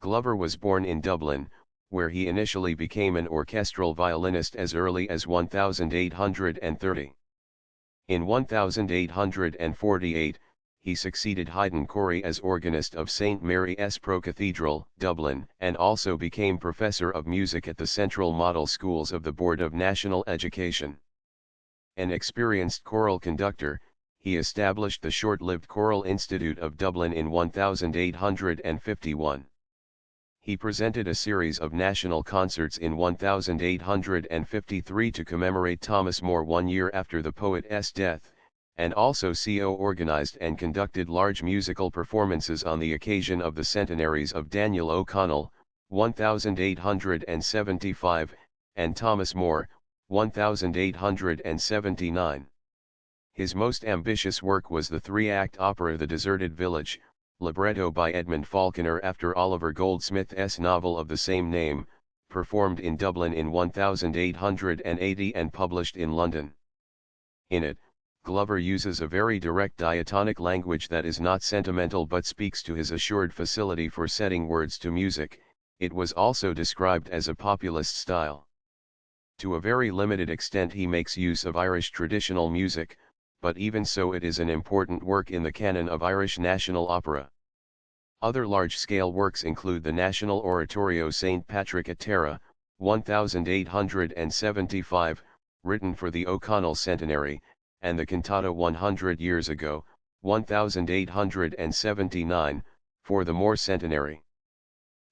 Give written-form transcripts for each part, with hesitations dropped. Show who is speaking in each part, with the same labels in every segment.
Speaker 1: Glover was born in Dublin, where he initially became an orchestral violinist as early as 1830. In 1848, he succeeded Haydn Corey as organist of St. Mary's Pro Cathedral, Dublin, and also became professor of music at the Central Model Schools of the Board of National Education. An experienced choral conductor, he established the short-lived Choral Institute of Dublin in 1851. He presented a series of national concerts in 1853 to commemorate Thomas Moore 1 year after the poet's death, and also organized and conducted large musical performances on the occasion of the centenaries of Daniel O'Connell, 1875, and Thomas Moore, 1879. His most ambitious work was the three-act opera The Deserted Village, libretto by Edmund Falconer after Oliver Goldsmith's novel of the same name, performed in Dublin in 1880 and published in London. In it, Glover uses a very direct diatonic language that is not sentimental but speaks to his assured facility for setting words to music. It was also described as a populist style. To a very limited extent he makes use of Irish traditional music, but even so it is an important work in the canon of Irish national opera. Other large-scale works include the National Oratorio St. Patrick at Tara, 1875, written for the O'Connell Centenary, and the Cantata 100 Years Ago, 1879, for the Moore Centenary.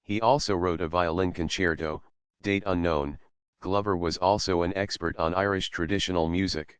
Speaker 1: He also wrote a violin concerto, date unknown. Glover was also an expert on Irish traditional music.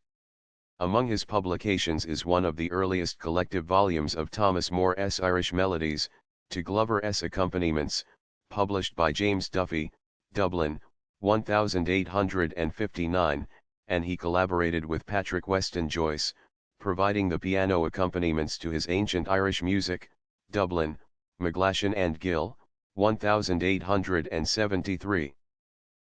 Speaker 1: Among his publications is one of the earliest collective volumes of Thomas Moore's Irish Melodies, to Glover's accompaniments, published by James Duffy, Dublin, 1859, and he collaborated with Patrick Weston Joyce, providing the piano accompaniments to his Ancient Irish Music, Dublin, McGlashan and Gill, 1873.